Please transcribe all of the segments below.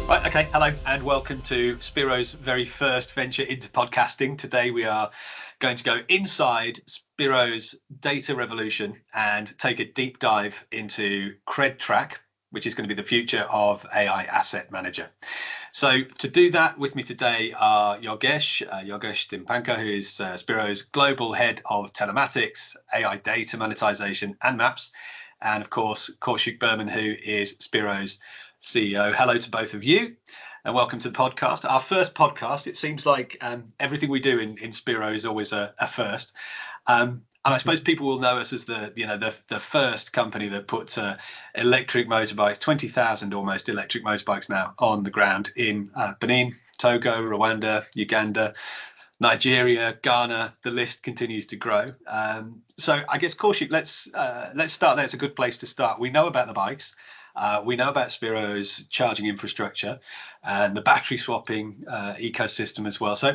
Right, okay, hello and welcome to Spiro's very first venture into podcasting. Today we are going to go inside Spiro's data revolution and take a deep dive into CredTrack, which is going to be the future of AI asset manager. So to do that with me today are Yogesh Dimpanka, who is Spiro's global head of telematics, AI data monetization and maps, and of course Kaushik Berman, who is Spiro's CEO. Hello to both of you and welcome to the podcast. Our first podcast. It seems like everything we do in Spiro is always a first. And I suppose people will know us as the first company that puts electric motorbikes, 20,000 almost electric motorbikes now on the ground in Benin, Togo, Rwanda, Uganda, Nigeria, Ghana. The list continues to grow. So I guess Kaushik, let's start there. It's a good place to start. We know about the bikes. We know about Spiro's charging infrastructure and the battery swapping ecosystem as well. So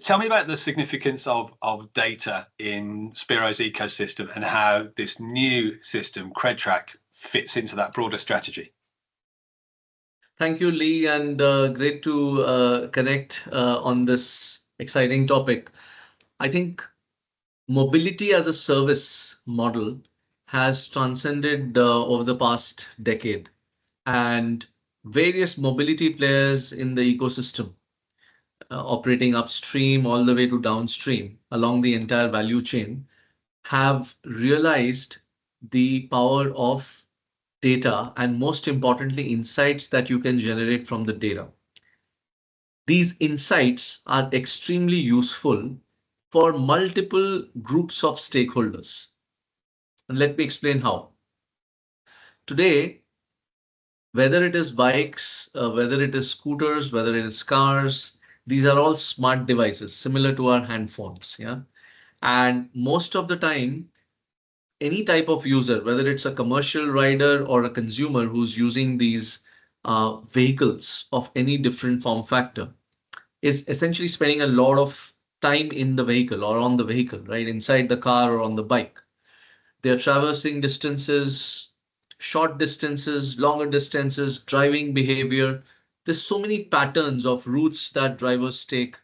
tell me about the significance of data in Spiro's ecosystem and how this new system, CredTrack, fits into that broader strategy. Thank you, Lee, and great to connect on this exciting topic. I think mobility as a service model has transcended over the past decade, and various mobility players in the ecosystem, operating upstream all the way to downstream along the entire value chain, have realized the power of data and, most importantly, insights that you can generate from the data. These insights are extremely useful for multiple groups of stakeholders. And let me explain how. Today, whether it is bikes, whether it is scooters, whether it is cars, these are all smart devices similar to our hand phones. Yeah. And most of the time, any type of user, whether it's a commercial rider or a consumer who's using these vehicles of any different form factor, is essentially spending a lot of time in the vehicle or on the vehicle, right? Inside the car or on the bike. They're traversing distances, short distances, longer distances, driving behavior. There's so many patterns of routes that drivers take,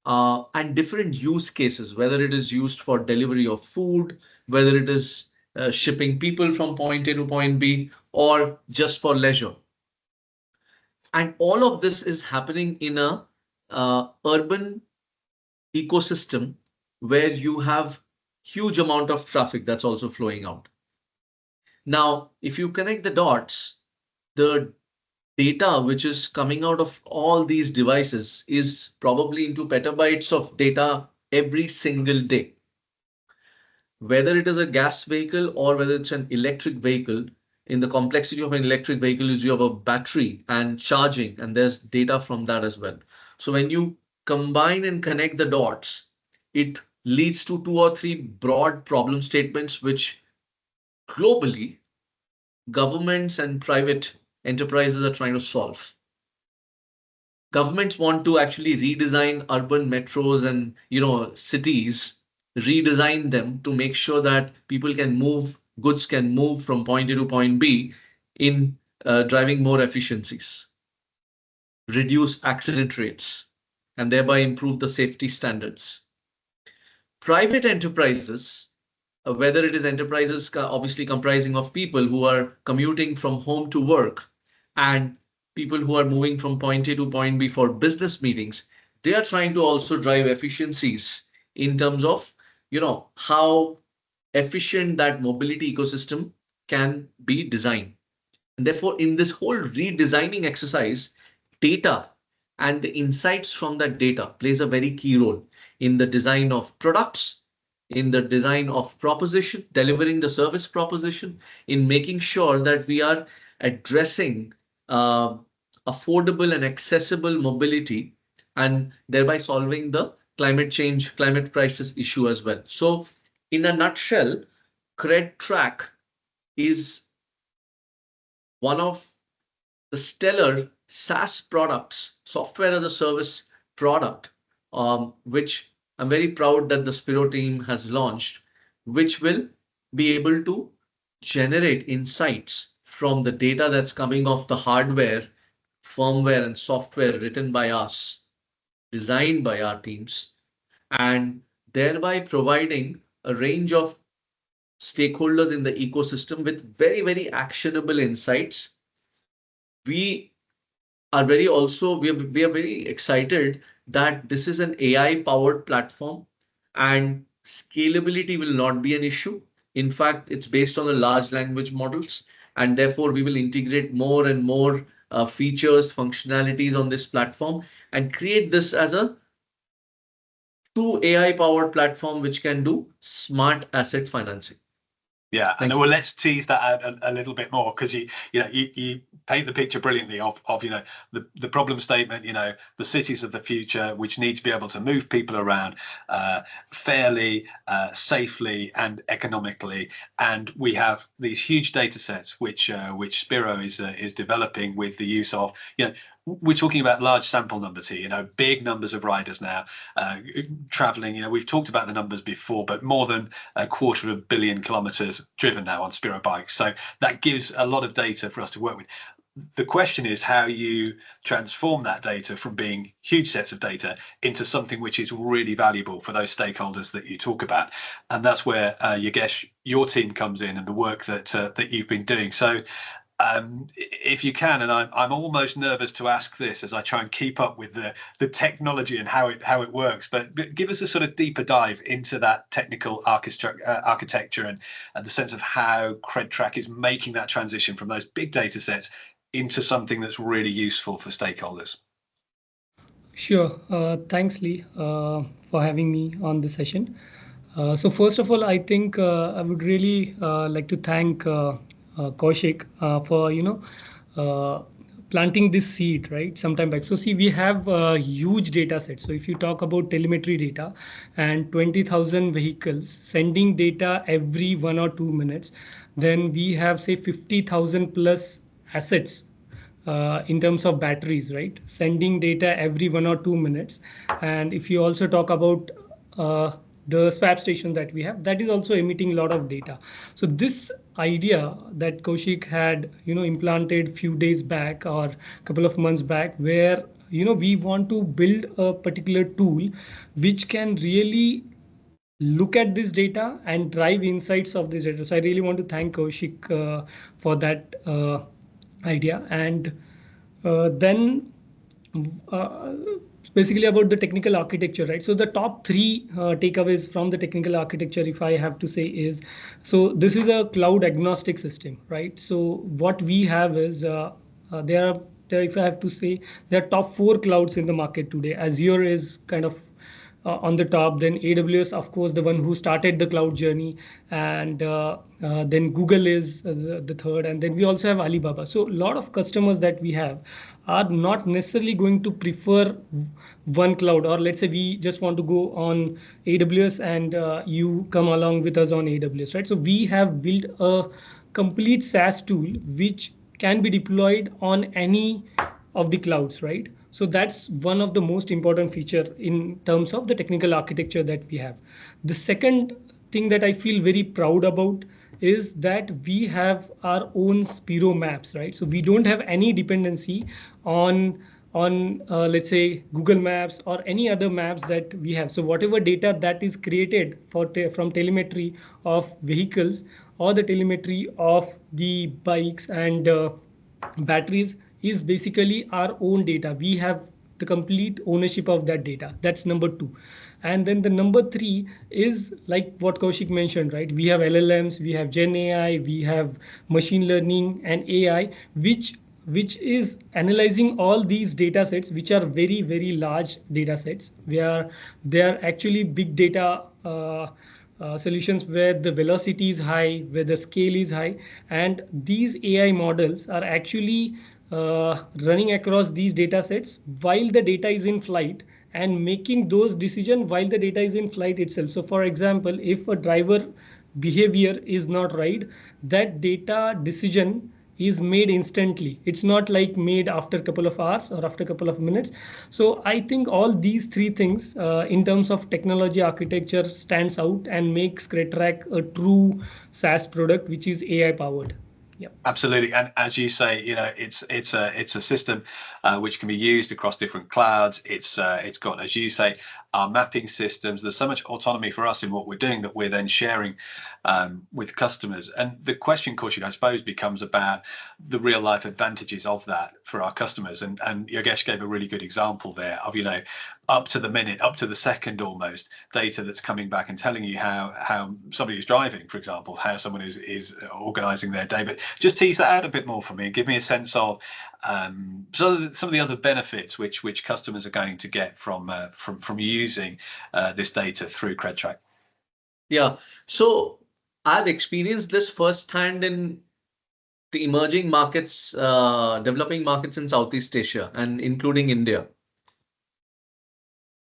and different use cases, whether it is used for delivery of food, whether it is shipping people from point A to point B, or just for leisure. And all of this is happening in a urban ecosystem where you have huge amount of traffic that's also flowing out. Now, if you connect the dots, the data which is coming out of all these devices is probably into petabytes of data every single day. Whether it is a gas vehicle or whether it's an electric vehicle, in the complexity of an electric vehicle is you have a battery and charging, and there's data from that as well. So when you combine and connect the dots, it leads to 2 or 3 broad problem statements, which globally governments and private enterprises are trying to solve. Governments want to actually redesign urban metros and cities, redesign them to make sure that people can move, goods can move from point A to point B in driving more efficiencies, reduce accident rates, and thereby improve the safety standards. Private enterprises, whether it is enterprises obviously comprising of people who are commuting from home to work and people who are moving from point A to point B for business meetings, they are trying to also drive efficiencies in terms of, how efficient that mobility ecosystem can be designed. And therefore, in this whole redesigning exercise, data and the insights from that data plays a very key role in the design of products, in the design of proposition, delivering the service proposition, in making sure that we are addressing affordable and accessible mobility and thereby solving the climate change, climate crisis issue as well. So in a nutshell, CredTrack is one of the stellar SaaS products, software as a service product, which I'm very proud that the Spiro team has launched, which will be able to generate insights from the data that's coming off the hardware firmware and software written by us, designed by our teams, and thereby providing a range of stakeholders in the ecosystem with very, very actionable insights. We we are very excited that this is an AI powered platform and scalability will not be an issue. In fact, it's based on the large language models, and therefore we will integrate more and more features, functionalities on this platform and create this as a true AI powered platform which can do smart asset financing. Yeah, and Thank you. well, let's tease that out a little bit more, because you paint the picture brilliantly of the problem statement. The cities of the future, which need to be able to move people around fairly, safely, and economically. And we have these huge data sets which Spiro is developing with the use of we're talking about large sample numbers here, big numbers of riders now traveling. We've talked about the numbers before, but more than 250 million kilometers driven now on Spiro bikes. So that gives a lot of data for us to work with. The question is how you transform that data from being huge sets of data into something which is really valuable for those stakeholders that you talk about. And that's where Yogesh, your team comes in, and the work that you've been doing. So if you can, and I'm almost nervous to ask this as I try and keep up with the technology and how it works, but give us a sort of deeper dive into that technical architecture and the sense of how CredTrack is making that transition from those big data sets into something that's really useful for stakeholders. Sure. Thanks, Lee, for having me on the session. So first of all, I think I would really like to thank Kaushik for planting this seed right sometime back. So see, we have a huge data set. So if you talk about telemetry data and 20,000 vehicles sending data every 1 or 2 minutes, then we have say 50,000 plus assets in terms of batteries, right? Sending data every 1 or 2 minutes. And if you also talk about the swap stations that we have, that is also emitting a lot of data. So this idea that Kaushik had, implanted few days back or a couple of months back, where, we want to build a particular tool which can really look at this data and drive insights of this data. So I really want to thank Kaushik for that idea. And then uh, basically about the technical architecture, right? So the top three takeaways from the technical architecture, if I have to say, is so this is a cloud agnostic system, right? So what we have is if I have to say, there are top four clouds in the market today. Azure is kind of on the top, then AWS, of course, the one who started the cloud journey, and then Google is the third, and then we also have Alibaba. So a lot of customers that we have are not necessarily going to prefer one cloud, or let's say we just want to go on AWS and you come along with us on AWS, right? So we have built a complete SaaS tool which can be deployed on any of the clouds, right? So that's one of the most important feature in terms of the technical architecture that we have. The second thing that I feel very proud about is that we have our own Spiro maps, right? So we don't have any dependency on let's say Google Maps or any other maps that we have. So whatever data that is created from telemetry of vehicles or the telemetry of the bikes and batteries is basically our own data. We have the complete ownership of that data. That's number two. And then the number three is like what Kaushik mentioned, right? We have LLMs, we have Gen AI, we have machine learning and AI, which is analyzing all these data sets, which are very, very large data sets. They are actually big data solutions where the velocity is high, where the scale is high, and these AI models are actually running across these data sets while the data is in flight and making those decisions while the data is in flight itself. So for example, if a driver behavior is not right, that data decision is made instantly. It's not like made after a couple of hours or after a couple of minutes. So I think all these three things in terms of technology architecture stands out and makes CredTrack a true SaaS product which is AI powered. Absolutely, and as you say, it's a system which can be used across different clouds. It's got, as you say, our mapping systems. There's so much autonomy for us in what we're doing that we're then sharing with customers. And the question, Kaushik, I suppose, becomes about the real life advantages of that for our customers. And Yogesh gave a really good example there of up to the minute, up to the second almost, data that's coming back and telling you how somebody who's driving, for example, how someone is organising their day. But just tease that out a bit more for me and give me a sense of some of the other benefits which customers are going to get from using this data through CredTrack. Yeah, so I've experienced this firsthand in the emerging markets, developing markets in Southeast Asia and including India.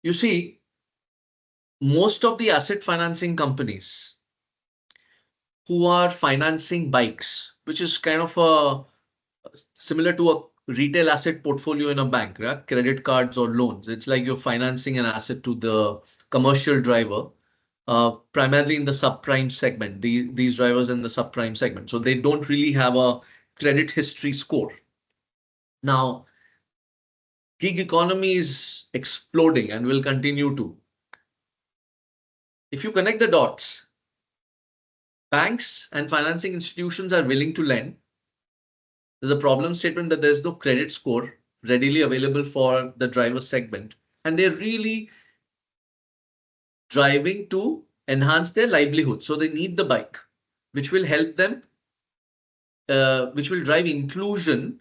You see, most of the asset financing companies who are financing bikes, which is kind of similar to a retail asset portfolio in a bank, right? Credit cards or loans. It's like you're financing an asset to the commercial driver, primarily in the subprime segment. These drivers in the subprime segment. So they don't really have a credit history score. Now, gig economy is exploding and will continue to. If you connect the dots, banks and financing institutions are willing to lend. There's a problem statement that there's no credit score readily available for the driver segment. And they're really driving to enhance their livelihood. So they need the bike, which will help them, which will drive inclusion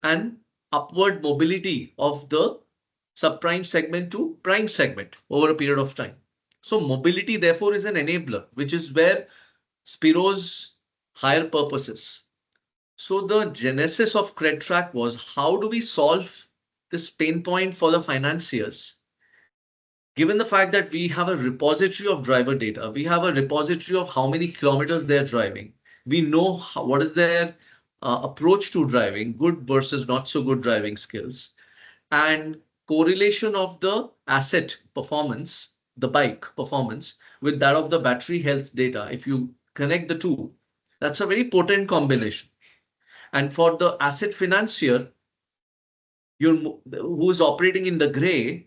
and upward mobility of the subprime segment to prime segment over a period of time. So mobility, therefore, is an enabler, which is where Spiros' higher purpose is. So the genesis of CredTrack was, how do we solve this pain point for the financiers? Given the fact that we have a repository of driver data, we have a repository of how many kilometers they're driving. We know what is their approach to driving, good versus not so good driving skills, and correlation of the asset performance, the bike performance, with that of the battery health data. If you connect the two, that's a very potent combination. And for the asset financier, who's operating in the gray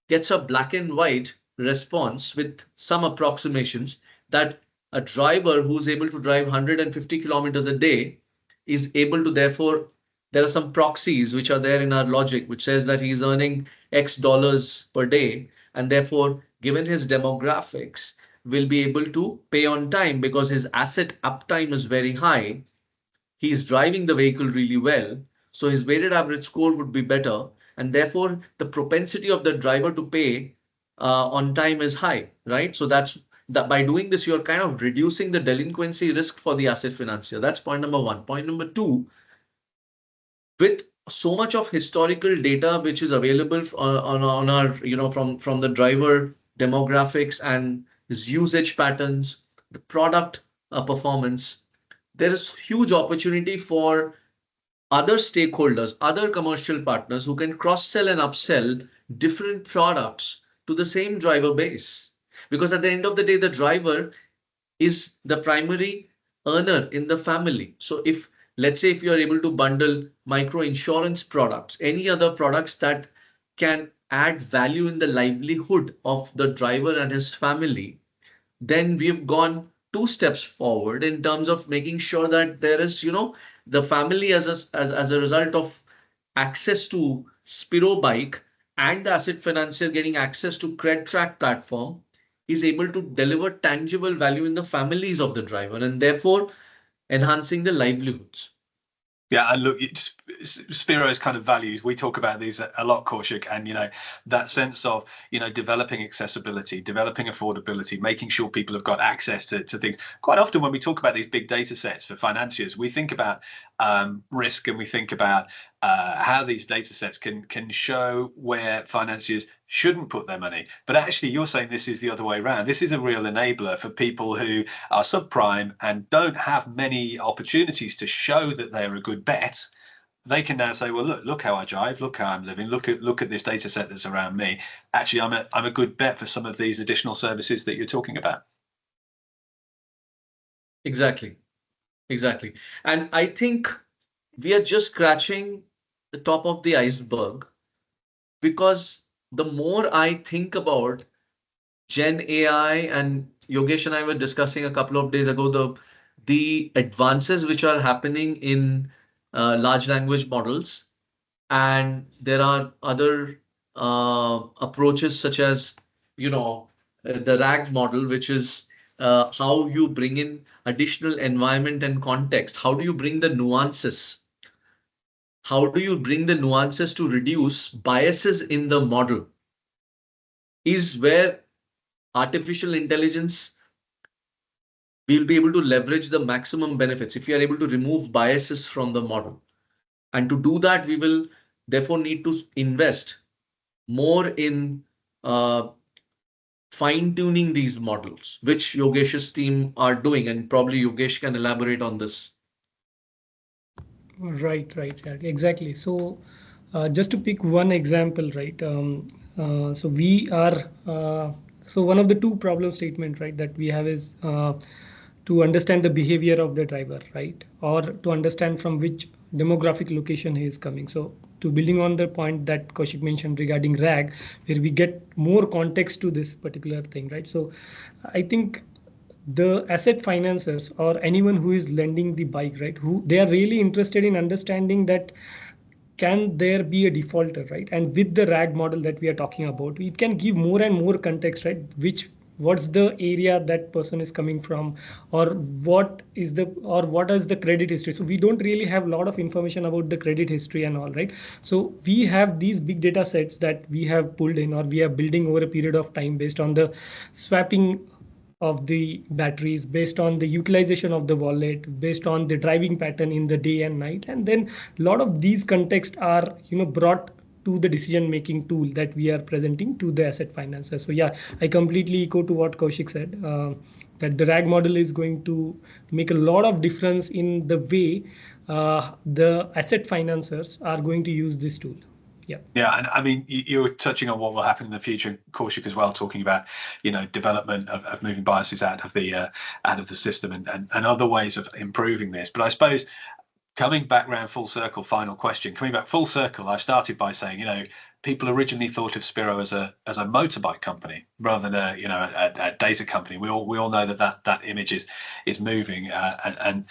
gets a black and white response with some approximations that a driver who's able to drive 150 kilometers a day is able to, therefore, there are some proxies which are there in our logic, which says that he's earning X dollars per day. And therefore, given his demographics, will be able to pay on time because his asset uptime is very high. He's driving the vehicle really well. So his weighted average score would be better. And therefore, the propensity of the driver to pay on time is high, right? So that's that by doing this, you're kind of reducing the delinquency risk for the asset financier. That's point number one. Point number two, with so much of historical data which is available on our, from the driver demographics and his usage patterns, the product performance, there is huge opportunity for other stakeholders, other commercial partners who can cross-sell and upsell different products to the same driver base. Because at the end of the day, the driver is the primary earner in the family. So if, let's say, if you are able to bundle micro insurance products, any other products that can add value in the livelihood of the driver and his family, then we've gone two steps forward in terms of making sure that there is, the family as a result of access to Spiro bike and the asset financier getting access to CredTrack platform is able to deliver tangible value in the families of the driver and therefore enhancing the livelihoods. Yeah, and look, Spiro's kind of values, we talk about these a lot, Kaushik, and that sense of developing accessibility, developing affordability, making sure people have got access to things. Quite often when we talk about these big data sets for financiers, we think about risk and we think about how these data sets can show where financiers shouldn't put their money. But actually, you're saying this is the other way around. This is a real enabler for people who are subprime and don't have many opportunities to show that they're a good bet. They can now say, well, look how I drive, look how I'm living, look at this data set that's around me. Actually, I'm a good bet for some of these additional services that you're talking about. Exactly. Exactly. And I think we are just scratching the top of the iceberg, because the more I think about Gen AI, and Yogesh and I were discussing a couple of days ago, the advances which are happening in large language models, and there are other approaches such as, the RAG model, which is how you bring in additional environment and context. How do you bring the nuances? How do you bring the nuances to reduce biases in the model? Is where artificial intelligence will be able to leverage the maximum benefits if we are able to remove biases from the model. And to do that, we will therefore need to invest more in uh, fine tuning these models, which Yogesh's team are doing. And probably Yogesh can elaborate on this. Right, exactly. So, just to pick one example, right? So we are so one of the two problem statement, right, that we have is to understand the behavior of the driver, right, or to understand from which demographic location he is coming. So, to building on the point that Kaushik mentioned regarding RAG, where we get more context to this particular thing, right? So, I think the asset financiers or anyone who is lending the bike, right, who they are really interested in understanding that can there be a defaulter, right? And with the RAG model that we are talking about, it can give more and more context, right? What's the area that person is coming from, or what is the credit history. So we don't really have a lot of information about the credit history and all, right? So we have these big data sets that we have pulled in, or we are building over a period of time based on the swapping of the batteries, based on the utilization of the wallet, based on the driving pattern in the day and night. And then a lot of these contexts are brought to the decision making tool that we are presenting to the asset financer. So yeah, I completely echo to what Kaushik said, that the RAG model is going to make a lot of difference in the way the asset financiers are going to use this tool. Yeah. Yeah, and I mean, you're touching on what will happen in the future, Kaushik, as well, talking about development of moving biases out of the system and other ways of improving this. But I suppose coming back round full circle, final question. Coming back full circle, I started by saying, people originally thought of Spiro as a motorbike company rather than a data company. We all know that image is moving, and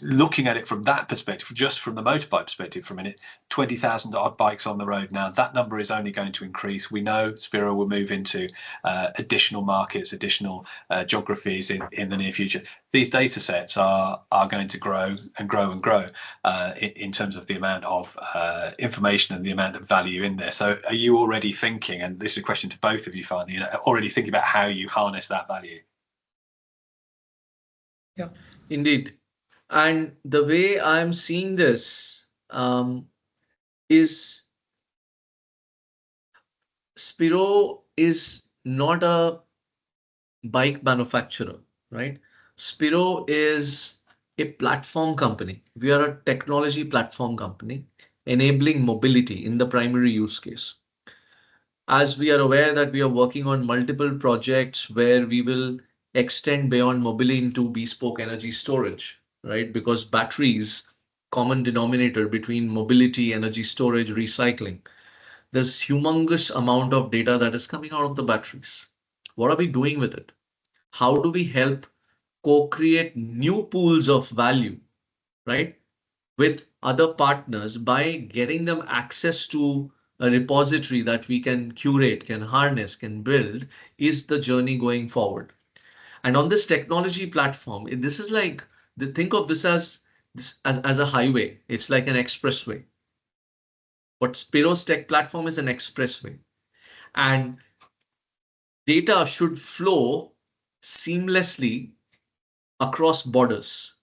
looking at it from that perspective, just from the motorbike perspective for a minute, 20,000 odd bikes on the road now, that number is only going to increase. We know Spiro will move into additional markets, additional geographies in the near future. These data sets are going to grow and grow and grow in terms of the amount of information and the amount of value in there. So are you already thinking, and this is a question to both of you finally, already thinking about how you harness that value? Yeah. Indeed. And the way I'm seeing this is Spiro is not a bike manufacturer, right? Spiro is a platform company. We are a technology platform company enabling mobility in the primary use case. As we are aware that we are working on multiple projects where we will extend beyond mobility into bespoke energy storage, right? Because batteries, common denominator between mobility, energy storage, recycling, there's humongous amount of data that is coming out of the batteries. What are we doing with it? How do we help co-create new pools of value, right, with other partners by getting them access to a repository that we can curate, can harness, can build, is the journey going forward. And on this technology platform, this is like, think of this as a highway. It's like an expressway. What Spiro's tech platform is an expressway. And data should flow seamlessly across borders,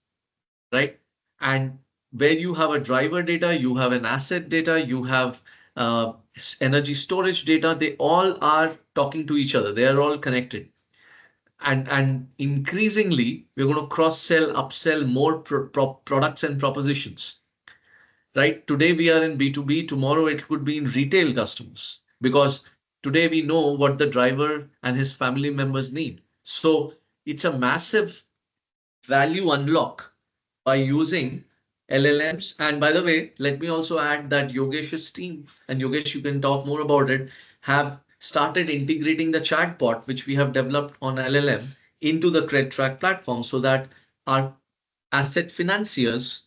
right? And where you have a driver data, you have an asset data, you have energy storage data, they all are talking to each other. They are all connected. And increasingly, we're going to cross sell, upsell more products and propositions, right? Today we are in B2B, tomorrow it could be in retail customers, because today we know what the driver and his family members need. So it's a massive value unlock by using LLMs. And by the way, let me also add that Yogesh's team, and Yogesh, you can talk more about it, have started integrating the chatbot, which we have developed on LLM, into the CredTrack platform so that our asset financiers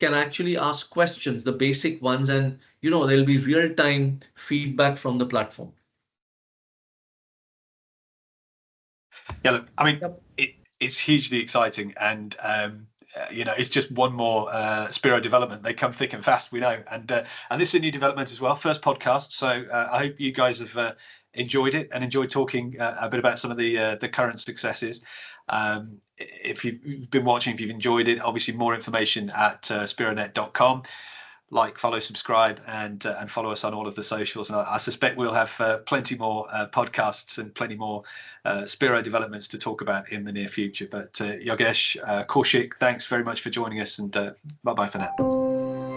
can actually ask questions, the basic ones, and there'll be real-time feedback from the platform. Yeah, look, I mean, Yep. it's hugely exciting, and it's just one more Spiro development. They come thick and fast, we know, and this is a new development as well, first podcast. So I hope you guys have enjoyed it and enjoyed talking a bit about some of the current successes. If you've been watching, if you've enjoyed it, obviously more information at spironet.com. Like, follow, subscribe, and follow us on all of the socials. And I suspect we'll have plenty more podcasts and plenty more Spiro developments to talk about in the near future. But Yogesh, Kaushik, thanks very much for joining us, and bye-bye for now.